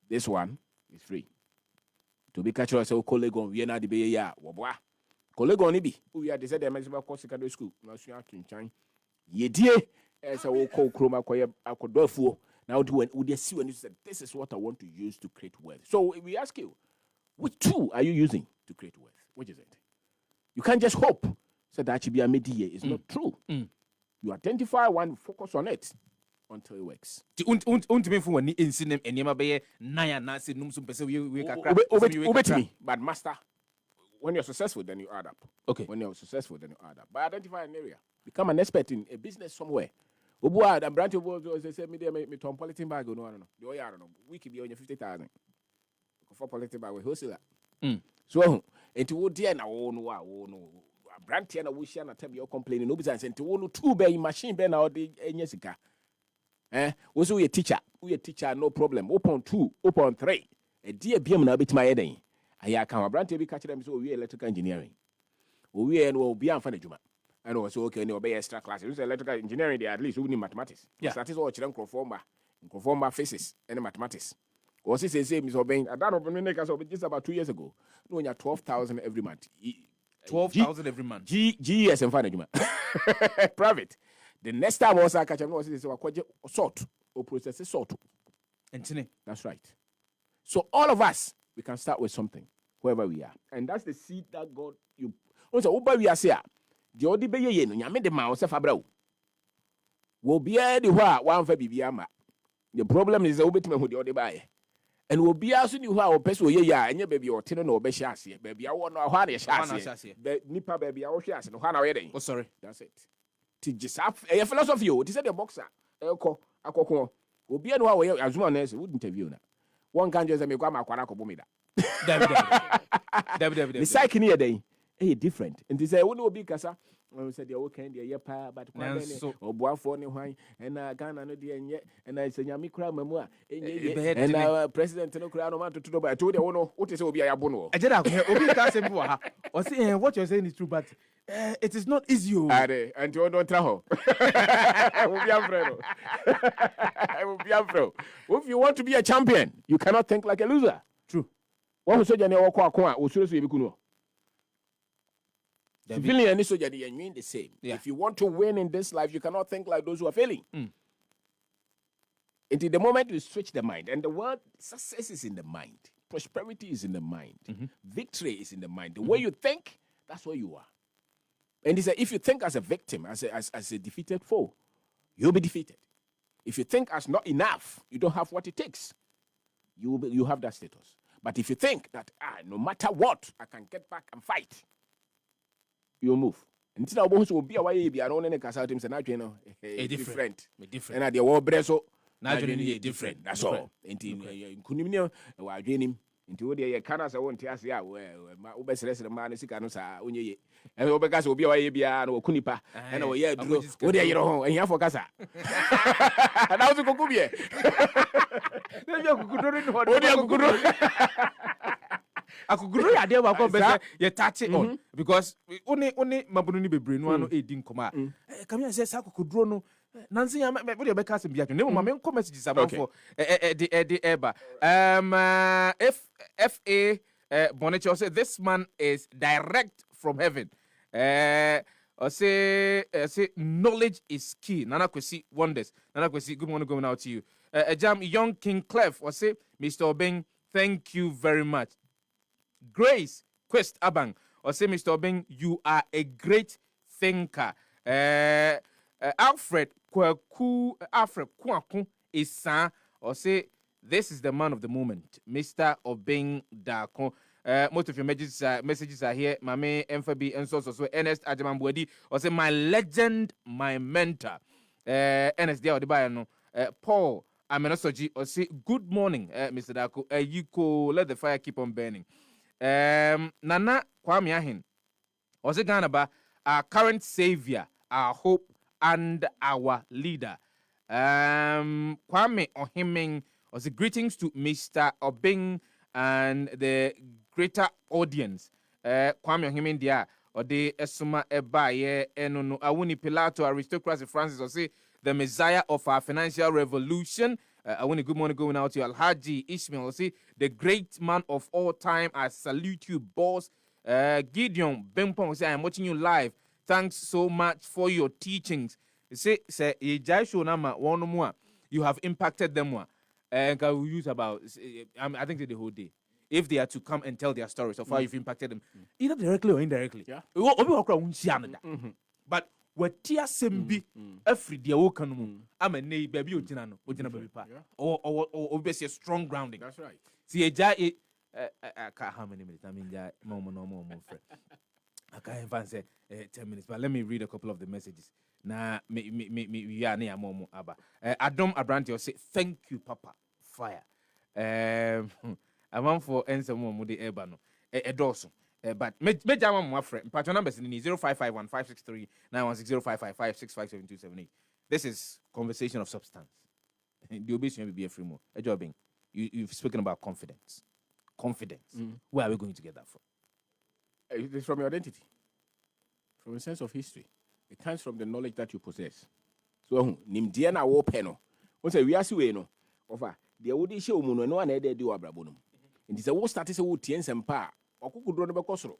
This one is free to be catch us colleague on we na de be ya wo boa colleague on bi we are said the maximum course secondary school na so atwinchan yedie say wo call kroma koye akodofuo now do when we see when you said this is what I want to use to create wealth. So we ask you, Which tool are you using to create wealth? Which is it? You can't just hope. So that should be a media. It's not true. You identify one, focus on it until it works. But master, when you're successful, then you add up. Okay. When you're successful, then you add up. But identify an area. Become an expert in a business somewhere. I'm branch of say me to polythene bag. No. The way I don't know. We could be on your 50,000 for polythene bag with wholesaler. So into what dear now no. Brand here na wish na tell you complaining no business into one two bay machine be na the enyesika. Also we a teacher no problem. Open 2, open 3. A dear BM na bit my head. I can brand be catch them so we electrical engineering. We will be on fun juma. And also okay no be extra class. You say electrical engineering they at least we need mathematics. Yeah. That is all children conformer physics and mathematics. Was it say Miss Obeng? I don't just about 2 years ago. No, you 12,000 every month. 12,000 every month. GES and fine private. The next time I was catch him, was salt or process salt. That's right. So all of us, we can start with something, wherever we are, and that's the seed that God you. Also, Uber we are here. The odi be ye no nyame de ma Joseph Abrao. Will be the one for Bibiama. The problem is the obetime who the odi buy. And will be also new how person and your baby or tenor no be chassis, baby. I want no hard chassis. Nipa baby, I was chassis, no hana wedding. Oh, sorry. That's it. Teach up a philosophy. It is a boxer. Elko, a coco. Will be a no way as one else would interview. One can just make my quanaco bomida. The cycle near day, different. And this will be Cassa. I said the old candy, a pa, but or Boafone wine, and Ghana no dear yet, and I say Yamikra Mamma, and President no crown to do by 2 what is Obia Bono. I did or say what you're saying is true, but it is not easy. And you don't travel. I will be afraid. If you want to be a champion, you cannot think like a loser. True. What was said, or seriously, civilian and soldier, they mean the same. Yeah. If you want to win in this life, you cannot think like those who are failing. Until the moment you switch the mind, and the word success is in the mind, prosperity is in the mind, victory is in the mind. The way you think, that's where you are. And he said, if you think as a victim, as a defeated foe, you'll be defeated. If you think as not enough, you don't have what it takes, you have that status. But if you think that no matter what, I can get back and fight, you'll move. And now both will be away be around any castle teams and I different. And at the war breso, now different. That's all. And in Kunimia, while dreaming into the canas, I won't ask ya where my best man is Canosa, and Obegas will be away beyond or Kunipa, and oh, yeah, what are you home and you have for Casa? And I was a Kokubia. I could grow a deal about better, you touch it on because only Mabuni be brain one a din coma. Come here, says I could draw no Nancy. I'm with your backers and Biato. No, my main messages about for the Eba. F.A. Bonicho said this man is direct from heaven. Or say knowledge is key. Nana Kwesi wonders. Nana Kwesi, good morning going out to you. Jam young King Clef or say Mr. Obeng, thank you very much. Grace Quest Abang or say Mr. Obeng, you are a great thinker. Alfred Kwaku is son or say this is the man of the moment, Mr. Obeng Dako. Most of your messages are here. Mame Mfabi and so Ernest Ajamambwedi or say my legend, my mentor. Ernest there or Paul Amenosoji or say good morning, Mr. Dako. You could let the fire keep on burning. Nana Kwame Ahin or say Ganaba, our current savior, our hope, and our leader. Kwame Ohiming or say greetings to Mr. Obeng and the greater audience. Kwame Ohiming dia or the Esuma Ebaye Enono Awuni Pilato aristocracy Francis or say the Messiah of our financial revolution. Awuni good morning going out to Alhaji Ishmael or say the great man of all time. I salute you, boss. Gideon Bempong say I'm watching you live. Thanks so much for your teachings. Say one more. You have impacted them more. And I will use about I think the whole day. if they are to come and tell their stories of how you've impacted them, either directly or indirectly. Yeah. But what tia sembi every dia wokan mu ama nei baby ogina no ogina baby pa or be a strong grounding. That's right. See a jai how many minutes? I mean, more. I can't even say 10 minutes, but let me read a couple of the messages. Na me ya ne amomo aba. Adam Abrante say thank you Papa Fire. I'm for answer mo de eba no. Edoso. But me jama mo afre. Patron numbers ni 0551 563 916 0555 This is conversation of substance. The obesity will be a free more. A jobbing. You've spoken about confidence. Where are we going to get that from? It is from your identity, from a sense of history. It comes from the knowledge that you possess. So, nimdia na wo peno. Once we are see no. Over the would show muno no one do abrabonum. And it's a war status would tien sempa. Or could run about cosro.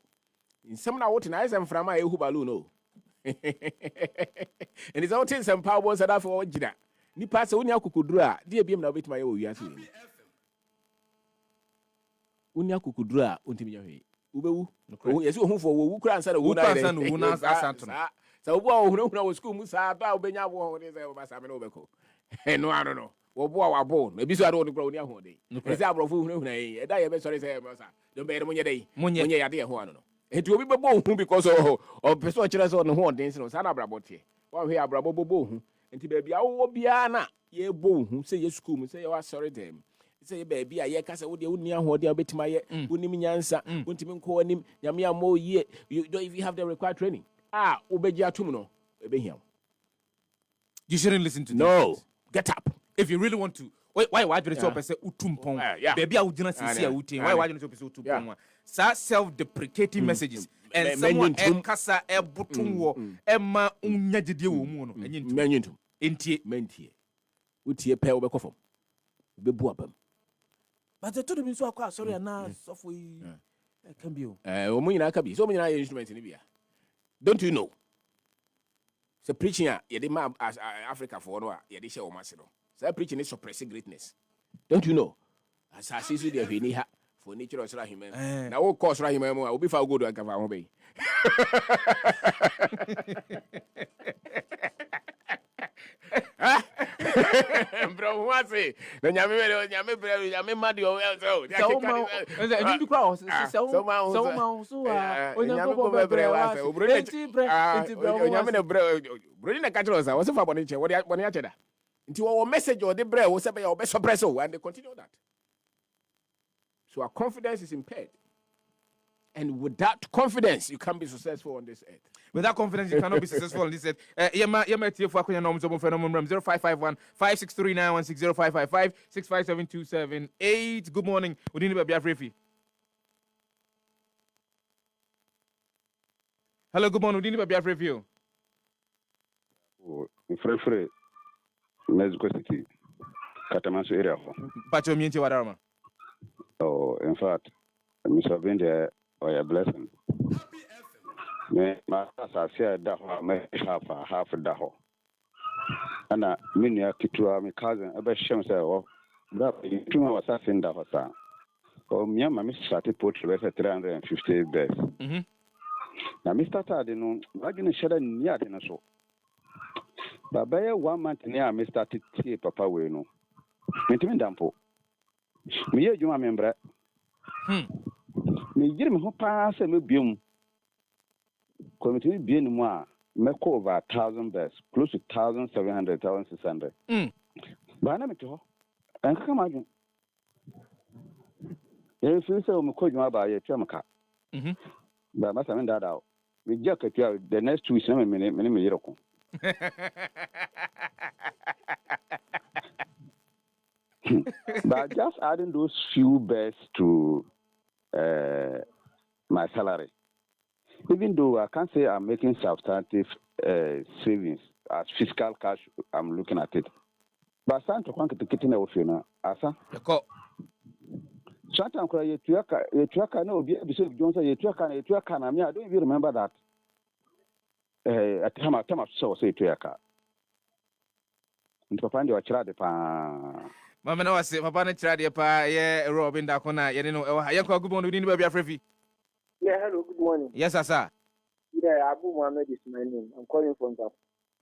In some now what in eyes and from my hubaluno. And it's all tin some power was that for Jida. Ni pass unya kukudra, dear beam now with my own yasu. Unya kukudra untimia. Ubewu. Yes, who for who can answer the so who was school Musa about Benya war is over Saminobeko. And no, I don't know. Well, boy, our bone. Maybe so I don't grow near one day. It's our fool, a diabetes, sorry, don't bear Munya day. Munya, I dear one. It will be bone because of persuasions on the horn dancing on Sana Brabotti. While we are Brabo Bone, and to baby, I will be Anna. Ye bone, who say your school, say you are sorry to him. Say, baby, I cast out the Unia or the bit my Unimiansa, Untimin call him, Yamia Mo ye. You don't if you have the required training. Ubeja Tumuno, Ebehim. You shouldn't listen to no. This. Get up. If you really want to. Why do you stop and say Utumpong? Baby, I would not see a Utin. Why do you stop and say Utumpong? Self-deprecating messages. And someone Kasa a Butunwo, Emma Unyadi Womono, and Menuntum. Inti Mentie. Utie Pel Becofo. Bebuabem. But I told him so sorry, and now software can be. Omina can be so many instruments in Libya. Don't you know? So preaching Yedima as Africa for no, Yedisha or Masino. So preaching is suppressing greatness. Don't you know? As I see the Viniha for nature of Rahiman. Now, of course, Rahiman will be for good to Gava obey. Bro, what's it? Then Yami Madio, into our message or the bread was about your best suppressor, and they continue that. So our confidence is impaired. And with that confidence, you can be successful on this earth. Without confidence, you cannot be successful on this earth. Yama for Akuya 0551 563 916 0555 Good morning. We need to be Afrifi. Hello, good morning. We need to be Afrifi. Free. Mexico City, Catamaso area. Pacho Mienti Wadarama. Oh, in fact, Mr. Vindia, or a blessing. My said that I may have half a daho. And I mean, Kitua, my cousin, a best shame, sir, that you two was assassin that was a. Oh, me and my Mr. started put 350 beds. Now, Mr. Tardino, I didn't shed a yard in a show. But by 1 month near me started tea papa we no. Mentimin dampo. Me you remember. Me give me who pass me bium. Committee being more make over 1,000 beds, close to 1,700, 1,600. But I'm to and come on. If you say we could not buy a Chamaka. But must have that out. We just get the next 2 weeks, many but just adding those few beds to my salary, even though I can't say I'm making substantive savings as fiscal cash, I'm looking at it. But I'm trying to get in a asa. Sometimes you truck, no, Bishop Johnson, you truck, and I mean, I don't even remember that. At time of so say to your car. Into find your child. Mama na wase papa na kira de pa ye Robin da kona ye no e ha ye kwa good morning within the baby afrefi. Yeah, hello, good morning. Yes sir. Yeah, Abu Mohammed is my name. I'm calling from Japan.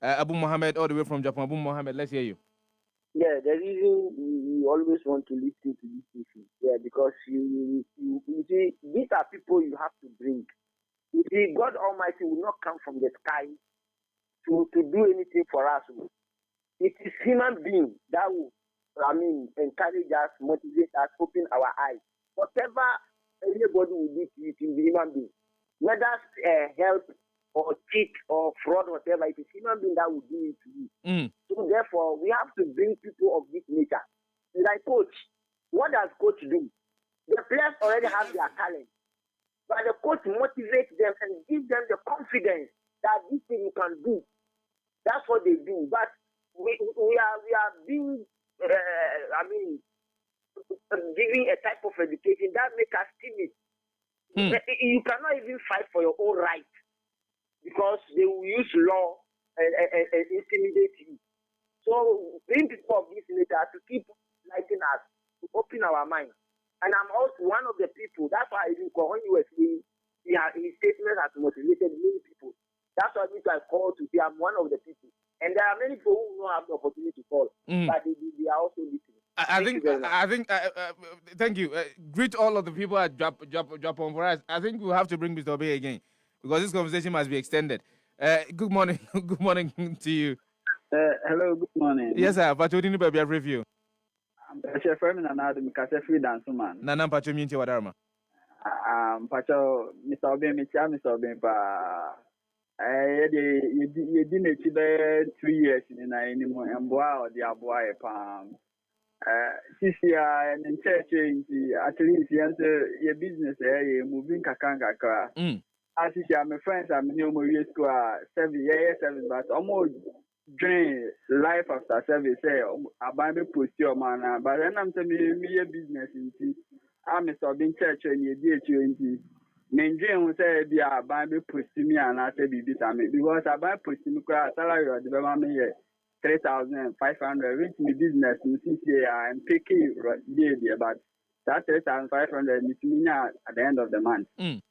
Abu Mohammed all the way from Japan. Abu Mohammed, let's hear you. Yeah, the reason you always want to listen to this issue, yeah, because you see, these are people you have to bring. You see, God Almighty will not come from the sky to do anything for us. It is human being that will, encourage us, motivate us, open our eyes. Whatever anybody will do to you, it will be human being. Whether help or cheat or fraud, whatever, it is human being that will do it to you. So therefore, we have to bring people of this nature. Like coach, what does coach do? The players already have their talent, but the coach motivates them and gives them the confidence that this thing you can do. That's what they do. But we are being, giving a type of education that makes us timid. You cannot even fight for your own right because they will use law and intimidate you. So bring people of this nature to keep lighting us, to open our mind. And I'm also one of the people. That's why I even call when you were saying his statement has motivated many people. That's why I call to say I'm one of the people. And there are many people who don't have the opportunity to call, but they are also listening. Thank you. Greet all of the people at Japan for us. I think we'll have to bring Mr. Obey again because this conversation must be extended. Good morning. Good morning to you. Hello, good morning. Yes, sir. Pacho dini baby review. Chef Fermin and Adam Cassefri dance man. Nana Pacho Minchi Wadarma. Pacho, Mr. Obey, Mr. Obey, you didn't see 3 years in anymore and boy, the aboy palm. This year and in church, at least your business, moving kakanga. As you see, my friends, I'm new movie school 7 years, but almost drain life after service. I buy me post your man, but then I'm telling me business in I'm a church and you did you. Nigeria will say, "Be a Bible post me and I say, be because I buy post me salary or development 3,500, which me business in CCA and picking but that 3,500 is me at the end of the month. He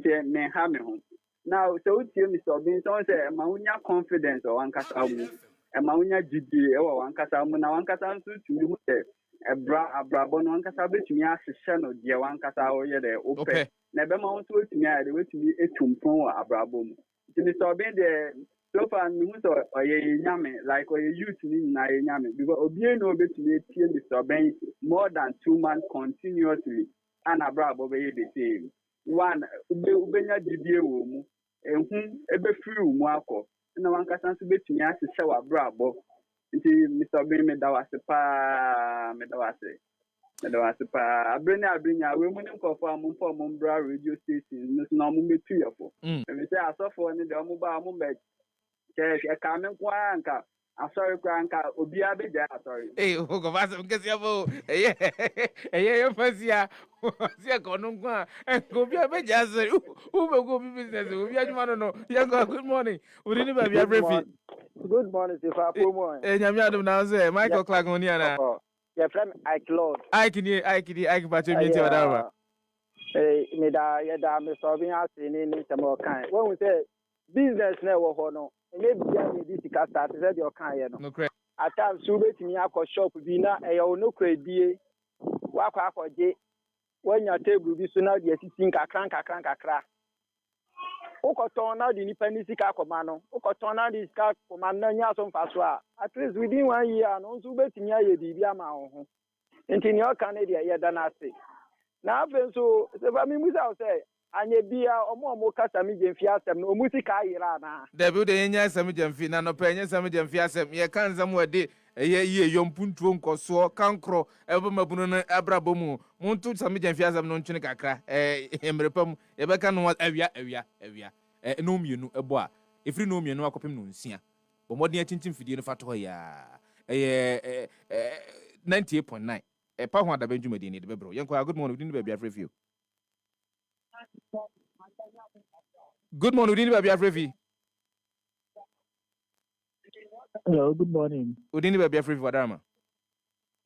said, "Me have me home." Now, so tell Mr. Benson say, "Maunya confidence or one casamu, and Maunya GD or one casamu, now one casamu to me who say, a brabon one casabu to me as a channel, dear one casao, yeah, okay." Never mount to me, I wait to be a tumpon a brabum. Mr. Ben there, so far, news or a yammy, like a youth in Yammy, because Obien no bet to me, Mr. Ben more than 2 months continuously, and a brabo be the same. One, Ubenya GBA woman, and whom ever few Marco, and one can bet to me as a shower brabo. Mr. Ben, that was a pa, Medawase. I bring a women confirm for Mumbra radio station, Miss Norman 2 or 4. And we say, I saw for any mobile moment. A coming quanka. I'm sorry, Cranka, Obiabe, sorry. Hey, who go fast because you have Fasia, Conunga, and go be a bit just who will go business. We want to know. Good morning. We didn't have your briefing. Good morning, Tifa. And I'm now say, Michael Clagoniana. Your friend Ike Lord. Ike, but you mean to whatever. Mr. Obin has in some more kind. When we say business never honor, maybe this cast started your kind. No credit. At times, you bet me a shop, Vina, a no credit. Walk for day. When your table be sooner, you sitting a crank. Okotona the independent Comano, Okotona the Scar Commander Yason Faswa. At least within 1 year, and also betting ya the Diama. And in your Canada, ya danasi. Now, so, the Vamimusa say, and ye be a more Casamijan Fiasem, no Musica Irana. The Buddha Samijan Fina, no Pena Samijan Fiasem, ye can somewhere day. Ye young Puntrum Coso, Cancro, Ebumabuna, Abrabomu, Montu Samijan Fiasam non Chinicacra, Emrepum, Ebecan was Evia, no mu a bois. If you know me, no copy nuncia. But more than a chinchim for the Fatoya, 98.9. A pound of Benjamin in the Bebro. Young, good morning, we didn't be a review. Good morning, we didn't be a review. Hello, good morning. We didn't be a free for Dama.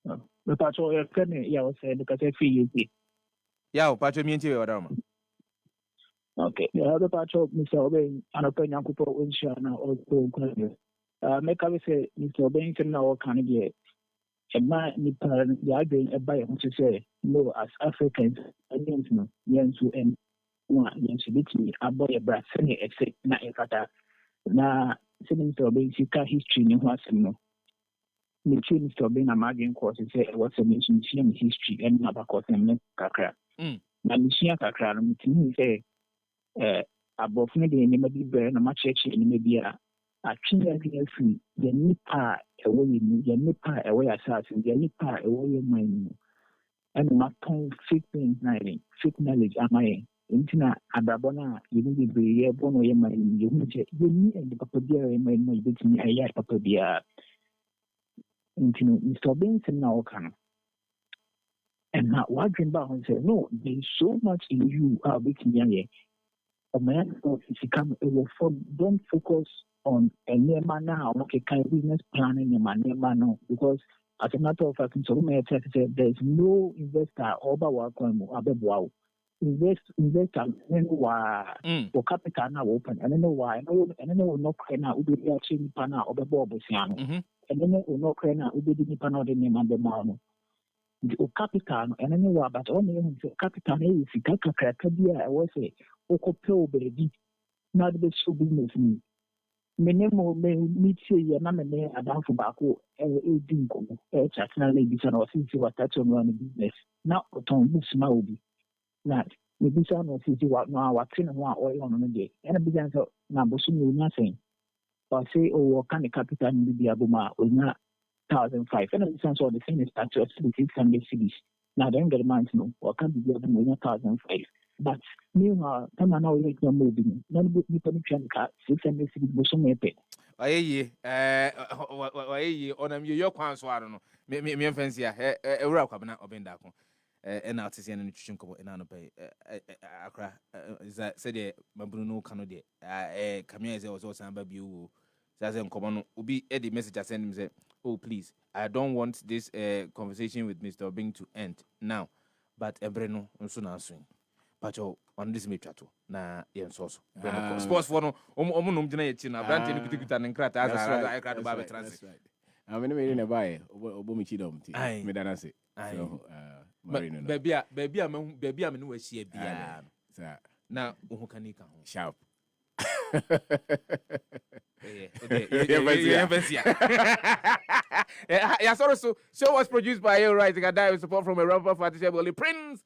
The patrol, you're planning, yeah, I was saying, because I feel you. Yeah, Patrick, me and you, Adama. Okay, the other patrol, Mr. Obey, and a penny uncle for Winshana or make I say, Mr. Obey, now can get a man, the idea a buyer, which say, no, as Africans, against no, Yansu and one, Yansu, a boy, a brass, and a sick, not a kata. Now, sending to Obey, she can't history, no, what's no. The change to being a margin course is what's a nation history and never course and kakra. Na mission kakra, meaning say, above me, the name of the burn a much in media. A chinga free, the nipa away, the nipa away assassin, the nipa away mine. And my tongue fit things, fit knowledge, am I? Intina Ababona, you need to be a bono, you need and the papa dear, my bit me a yard papa dear. Mr. Benson now can. And now what dream about and say, no, there's so much in you are making young. A man of come don't focus on a near man now, okay, kind of business planning in my near man now, because as a matter of fact, so many said there's no investor over what going wow. Investor for capital now open, and I know why, and I know no credit now, we be actually pana over Bob Siano. And then no credit, we didn't pan out the name and the man. The capital, and anyway, but only capital is a cracker. I was a Oko baby, not the show business. Many more may meet you, and I'm a man about tobacco, a dingo, a chatting ladies, and since you were touching on the business. Now, Tom Busmaobi. Not maybe some of you what now, what's in one oil on a day, and a began to Nabusum nothing. Or say, oh, can the capital be Abuma or not 1,005? And it sounds all the same as that to 600 cities. Now, don't get a man to know, or can be given 1,005. But meanwhile, come on, now we make no moving. None of the penetration car 600 cities was so many. Aye, on your quans, I don't know. Me fancy a rock up or bend down. And out to see an nutrition couple in Anope. Accra is that said, Mabruno Canode. Camille was also baby you. Says, Common will be Eddie message I send him say, oh, please, I don't want this conversation with Mr. Bing to end now, but Ebreno soon answering. But on this mechato, na yen sauce. Sports for no, Omunum Dinah, Brandy, and Crat as I cried about transit. I'm in a buy, Obomichidom, Medanasi. Baby, I'm in West Yabia. Now, who can he come? Sharp. Yeah, so show was produced by you, right? With support from a rapper for Prince.